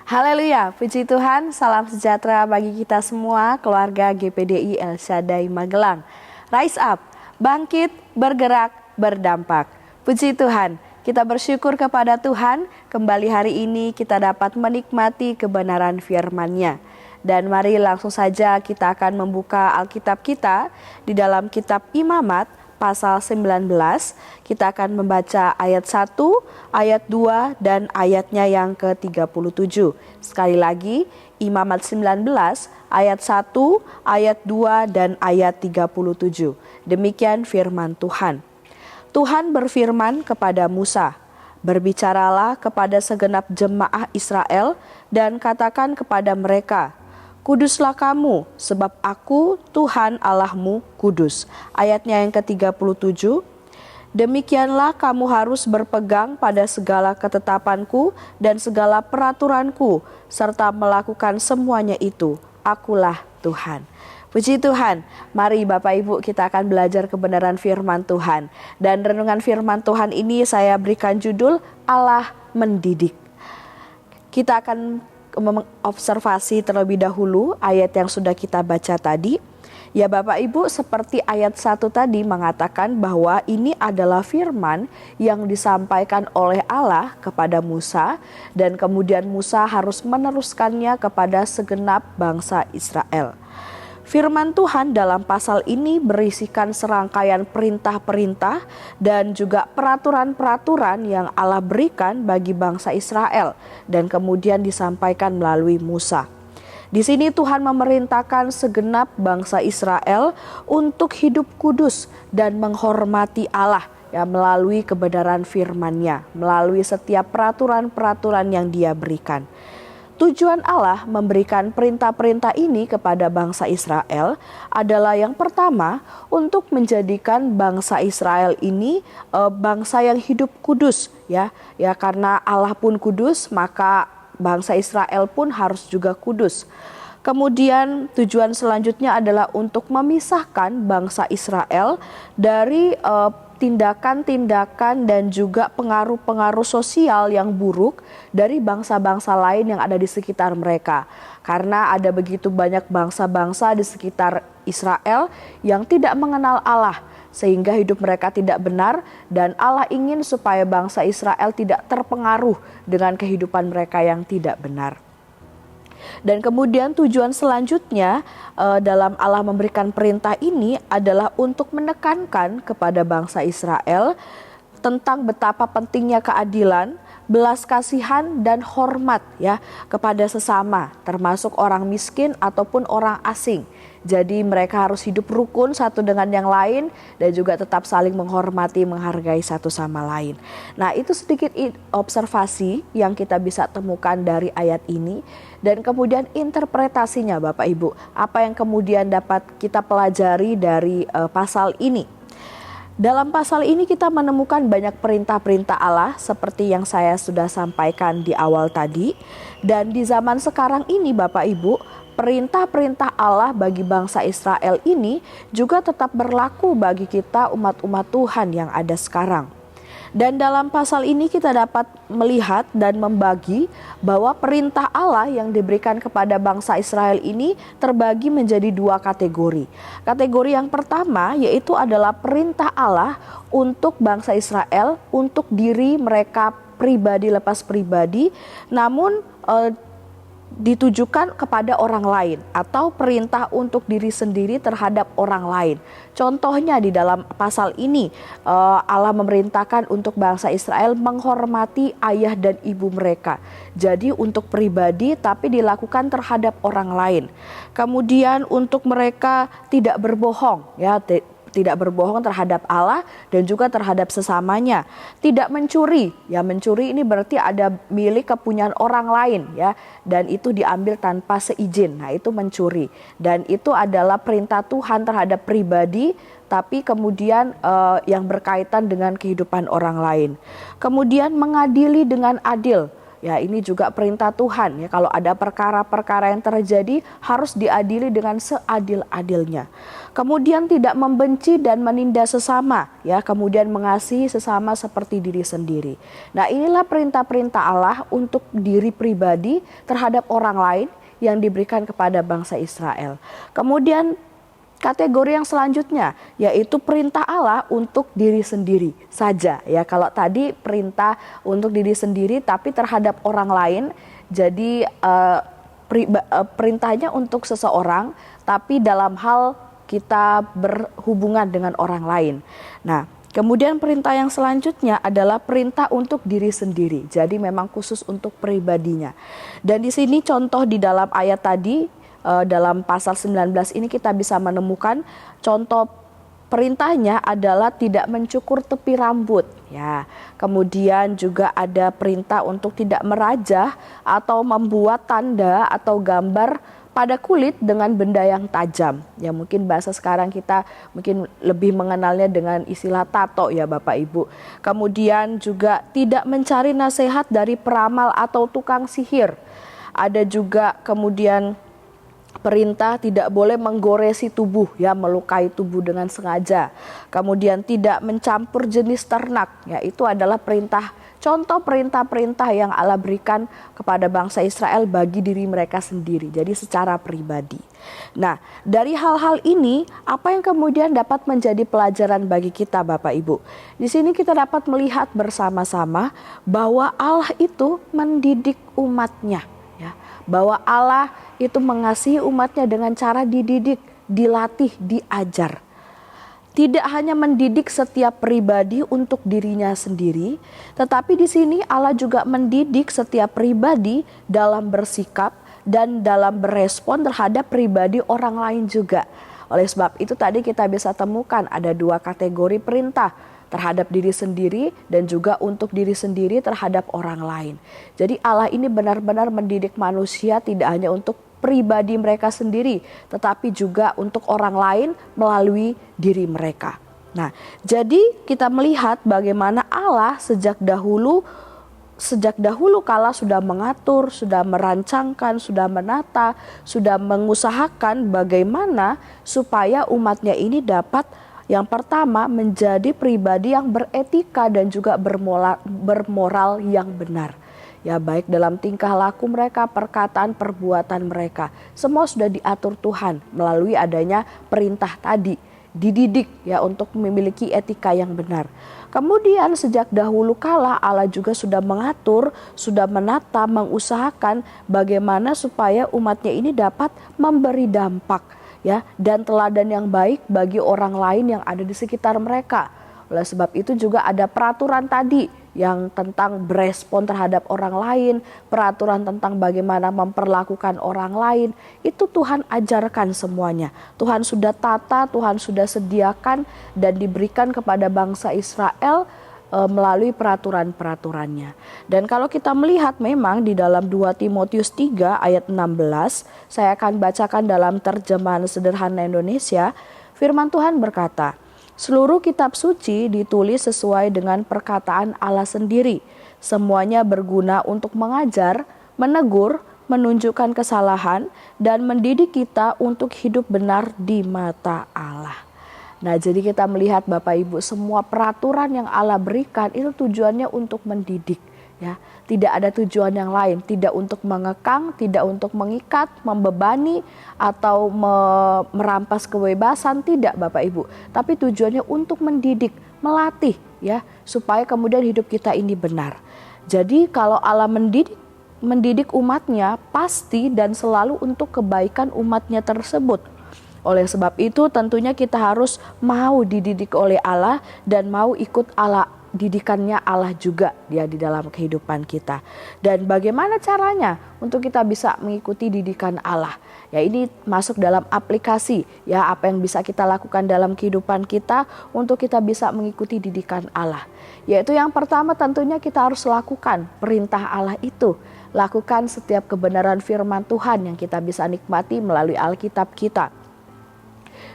Haleluya, puji Tuhan, salam sejahtera bagi kita semua, keluarga GPDI El Shaddai Magelang. Rise up, bangkit, bergerak, berdampak. Puji Tuhan, kita bersyukur kepada Tuhan, kembali hari ini kita dapat menikmati kebenaran firman-Nya. Dan mari langsung saja kita akan membuka Alkitab kita di dalam kitab Imamat, pasal 19, kita akan membaca ayat 1, ayat 2, dan ayatnya yang ke-37. Sekali lagi, Imamat 19, ayat 1, ayat 2, dan ayat 37. Demikian firman Tuhan. Tuhan berfirman kepada Musa, "Berbicaralah kepada segenap jemaah Israel dan katakan kepada mereka, Kuduslah kamu, sebab aku Tuhan Allahmu kudus." Ayatnya yang ke-37, "Demikianlah kamu harus berpegang pada segala ketetapanku dan segala peraturanku, serta melakukan semuanya itu. Akulah Tuhan." Puji Tuhan, mari Bapak Ibu kita akan belajar kebenaran firman Tuhan. Dan renungan firman Tuhan ini saya berikan judul Allah mendidik. Kita akan mengobservasi terlebih dahulu ayat yang sudah kita baca tadi. Ya Bapak Ibu, seperti ayat 1 tadi mengatakan bahwa ini adalah firman yang disampaikan oleh Allah kepada Musa, dan kemudian Musa harus meneruskannya kepada segenap bangsa Israel. Firman Tuhan dalam pasal ini berisikan serangkaian perintah-perintah dan juga peraturan-peraturan yang Allah berikan bagi bangsa Israel dan kemudian disampaikan melalui Musa. Di sini Tuhan memerintahkan segenap bangsa Israel untuk hidup kudus dan menghormati Allah melalui kebenaran firman-Nya, melalui setiap peraturan-peraturan yang Dia berikan. Tujuan Allah memberikan perintah-perintah ini kepada bangsa Israel adalah yang pertama untuk menjadikan bangsa Israel ini bangsa yang hidup kudus ya karena Allah pun kudus, maka bangsa Israel pun harus juga kudus. Kemudian tujuan selanjutnya adalah untuk memisahkan bangsa Israel dari tindakan-tindakan dan juga pengaruh-pengaruh sosial yang buruk dari bangsa-bangsa lain yang ada di sekitar mereka. Karena ada begitu banyak bangsa-bangsa di sekitar Israel yang tidak mengenal Allah, sehingga hidup mereka tidak benar, dan Allah ingin supaya bangsa Israel tidak terpengaruh dengan kehidupan mereka yang tidak benar. Dan kemudian tujuan selanjutnya dalam Allah memberikan perintah ini adalah untuk menekankan kepada bangsa Israel tentang betapa pentingnya keadilan, belas kasihan dan hormat kepada sesama, termasuk orang miskin ataupun orang asing. Jadi mereka harus hidup rukun satu dengan yang lain dan juga tetap saling menghormati, menghargai satu sama lain. Nah, itu sedikit observasi yang kita bisa temukan dari ayat ini. Dan kemudian interpretasinya Bapak Ibu, apa yang kemudian dapat kita pelajari dari pasal ini. Dalam pasal ini kita menemukan banyak perintah-perintah Allah seperti yang saya sudah sampaikan di awal tadi. Dan di zaman sekarang ini Bapak Ibu, perintah-perintah Allah bagi bangsa Israel ini juga tetap berlaku bagi kita umat-umat Tuhan yang ada sekarang. Dan dalam pasal ini kita dapat melihat dan membagi bahwa perintah Allah yang diberikan kepada bangsa Israel ini terbagi menjadi dua kategori. Kategori yang pertama yaitu adalah perintah Allah untuk bangsa Israel, untuk diri mereka pribadi lepas pribadi, namun ditujukan kepada orang lain, atau perintah untuk diri sendiri terhadap orang lain. Contohnya di dalam pasal ini Allah memerintahkan untuk bangsa Israel menghormati ayah dan ibu mereka. Jadi untuk pribadi tapi dilakukan terhadap orang lain. Kemudian untuk mereka tidak berbohong tidak berbohong terhadap Allah dan juga terhadap sesamanya. Tidak mencuri. Mencuri ini berarti ada milik kepunyaan orang lain dan itu diambil tanpa seizin. Nah, itu mencuri. Dan itu adalah perintah Tuhan terhadap pribadi, tapi kemudian yang berkaitan dengan kehidupan orang lain. Kemudian mengadili dengan adil. Ya, ini juga perintah Tuhan ya, kalau ada perkara-perkara yang terjadi harus diadili dengan seadil-adilnya. Kemudian tidak membenci dan menindas sesama ya, kemudian mengasihi sesama seperti diri sendiri. Nah, inilah perintah-perintah Allah untuk diri pribadi terhadap orang lain yang diberikan kepada bangsa Israel. Kemudian kategori yang selanjutnya yaitu perintah Allah untuk diri sendiri saja ya. Kalau tadi perintah untuk diri sendiri tapi terhadap orang lain, jadi perintahnya untuk seseorang tapi dalam hal kita berhubungan dengan orang lain. Nah, kemudian perintah yang selanjutnya adalah perintah untuk diri sendiri. Jadi memang khusus untuk pribadinya. Dan di sini contoh di dalam ayat tadi, dalam pasal 19 ini kita bisa menemukan contoh perintahnya adalah tidak mencukur tepi rambut ya. Kemudian juga ada perintah untuk tidak merajah atau membuat tanda atau gambar pada kulit dengan benda yang tajam. Ya, mungkin bahasa sekarang kita mungkin lebih mengenalnya dengan istilah tato ya Bapak Ibu. Kemudian juga tidak mencari nasihat dari peramal atau tukang sihir. Ada juga kemudian perintah tidak boleh menggoresi tubuh ya, melukai tubuh dengan sengaja. Kemudian tidak mencampur jenis ternak ya, itu adalah perintah, contoh perintah-perintah yang Allah berikan kepada bangsa Israel bagi diri mereka sendiri, jadi secara pribadi. Nah, dari hal-hal ini apa yang kemudian dapat menjadi pelajaran bagi kita Bapak Ibu? Di sini kita dapat melihat bersama-sama bahwa Allah itu mendidik umatnya ya, bahwa Allah itu mengasihi umatnya dengan cara dididik, dilatih, diajar. Tidak hanya mendidik setiap pribadi untuk dirinya sendiri, tetapi di sini Allah juga mendidik setiap pribadi dalam bersikap dan dalam berespon terhadap pribadi orang lain juga. Oleh sebab itu tadi kita bisa temukan ada dua kategori perintah, terhadap diri sendiri dan juga untuk diri sendiri terhadap orang lain. Jadi Allah ini benar-benar mendidik manusia tidak hanya untuk pribadi mereka sendiri, tetapi juga untuk orang lain melalui diri mereka. Nah, jadi kita melihat bagaimana Allah sejak dahulu kala sudah mengatur, sudah merancangkan, sudah menata, sudah mengusahakan bagaimana supaya umatnya ini dapat yang pertama menjadi pribadi yang beretika dan juga bermoral yang benar. Ya, baik dalam tingkah laku mereka, perkataan, perbuatan mereka. Semua sudah diatur Tuhan melalui adanya perintah tadi. Dididik ya untuk memiliki etika yang benar. Kemudian sejak dahulu kala Allah juga sudah mengatur, sudah menata, mengusahakan bagaimana supaya umatnya ini dapat memberi dampak ya dan teladan yang baik bagi orang lain yang ada di sekitar mereka. Oleh sebab itu juga ada peraturan tadi yang tentang berespon terhadap orang lain, peraturan tentang bagaimana memperlakukan orang lain, itu Tuhan ajarkan semuanya. Tuhan sudah tata, Tuhan sudah sediakan dan diberikan kepada bangsa Israel melalui peraturan-peraturannya. Dan kalau kita melihat memang di dalam 2 Timotius 3 ayat 16, saya akan bacakan dalam terjemahan sederhana Indonesia, firman Tuhan berkata, seluruh kitab suci ditulis sesuai dengan perkataan Allah sendiri. Semuanya berguna untuk mengajar, menegur, menunjukkan kesalahan, dan mendidik kita untuk hidup benar di mata Allah. Nah, jadi kita melihat Bapak Ibu, semua peraturan yang Allah berikan itu tujuannya untuk mendidik ya. Tidak ada tujuan yang lain, tidak untuk mengekang, tidak untuk mengikat, membebani atau merampas kebebasan, tidak Bapak Ibu. Tapi tujuannya untuk mendidik, melatih ya, supaya kemudian hidup kita ini benar. Jadi kalau Allah mendidik umatnya pasti dan selalu untuk kebaikan umatnya tersebut. Oleh sebab itu tentunya kita harus mau dididik oleh Allah dan mau ikut Allah, didikannya Allah juga dia di dalam kehidupan kita. Dan bagaimana caranya untuk kita bisa mengikuti didikan Allah? Ya, ini masuk dalam aplikasi ya, apa yang bisa kita lakukan dalam kehidupan kita untuk kita bisa mengikuti didikan Allah. Yaitu yang pertama tentunya kita harus lakukan perintah Allah itu. Lakukan setiap kebenaran firman Tuhan yang kita bisa nikmati melalui Alkitab kita.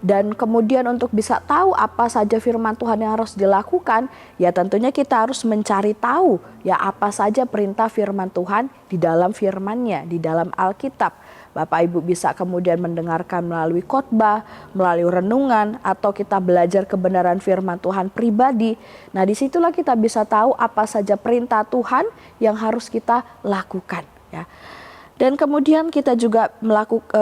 Dan kemudian untuk bisa tahu apa saja firman Tuhan yang harus dilakukan, ya tentunya kita harus mencari tahu ya apa saja perintah firman Tuhan di dalam firman-Nya, di dalam Alkitab. Bapak Ibu bisa kemudian mendengarkan melalui khotbah, melalui renungan, atau kita belajar kebenaran firman Tuhan pribadi. Nah, disitulah kita bisa tahu apa saja perintah Tuhan yang harus kita lakukan ya. Dan kemudian kita juga melakukan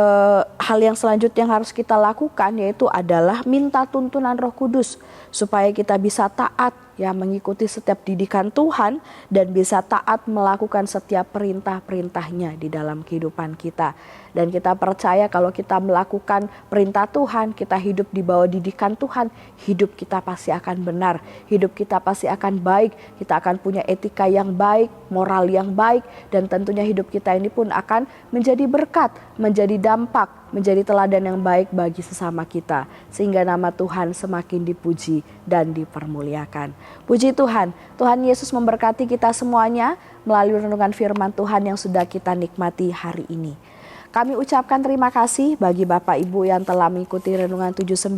hal yang selanjutnya yang harus kita lakukan, yaitu adalah minta tuntunan Roh Kudus supaya kita bisa taat ya mengikuti setiap didikan Tuhan dan bisa taat melakukan setiap perintah-perintahnya di dalam kehidupan kita. Dan kita percaya kalau kita melakukan perintah Tuhan, kita hidup di bawah didikan Tuhan, hidup kita pasti akan benar, hidup kita pasti akan baik, kita akan punya etika yang baik, moral yang baik, dan tentunya hidup kita ini pun akan menjadi berkat, menjadi dampak, menjadi teladan yang baik bagi sesama kita, sehingga nama Tuhan semakin dipuji dan dipermuliakan. Puji Tuhan, Tuhan Yesus memberkati kita semuanya melalui renungan firman Tuhan yang sudah kita nikmati hari ini. Kami ucapkan terima kasih bagi Bapak Ibu yang telah mengikuti Renungan 79.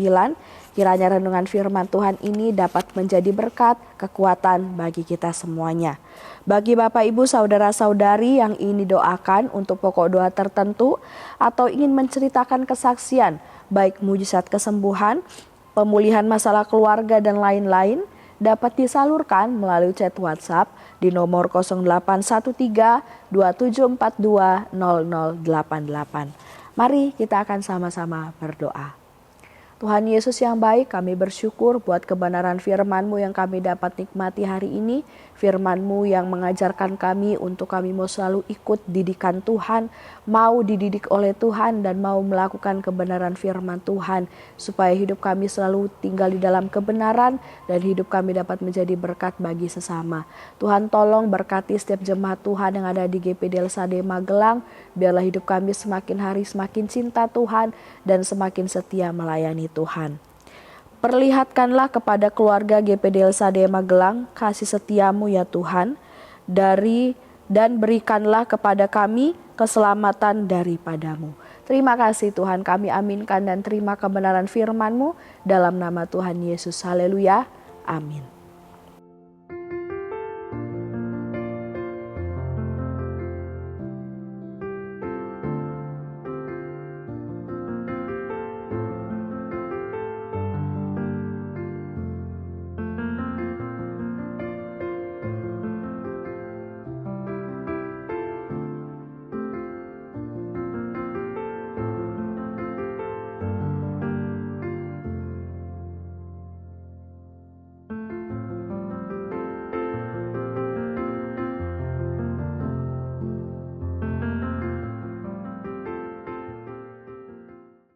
Kiranya renungan firman Tuhan ini dapat menjadi berkat, kekuatan bagi kita semuanya. Bagi Bapak Ibu saudara-saudari yang ingin didoakan untuk pokok doa tertentu atau ingin menceritakan kesaksian, baik mujizat kesembuhan, pemulihan masalah keluarga dan lain-lain, dapat disalurkan melalui chat WhatsApp di nomor 0813 2742 0088. Mari kita akan sama-sama berdoa. Tuhan Yesus yang baik, kami bersyukur buat kebenaran firman-Mu yang kami dapat nikmati hari ini. Firman-Mu yang mengajarkan kami untuk kami mau selalu ikut didikan Tuhan, mau dididik oleh Tuhan dan mau melakukan kebenaran firman Tuhan. Supaya hidup kami selalu tinggal di dalam kebenaran dan hidup kami dapat menjadi berkat bagi sesama. Tuhan tolong berkati setiap jemaat Tuhan yang ada di GPD LSAD Magelang. Biarlah hidup kami semakin hari semakin cinta Tuhan dan semakin setia melayani Tuhan. Perlihatkanlah kepada keluarga GPD LSAD Magelang kasih setia-Mu ya Tuhan, dan berikanlah kepada kami keselamatan daripada-Mu. Terima kasih Tuhan, kami aminkan dan terima kebenaran firman-Mu dalam nama Tuhan Yesus. Haleluya. Amin.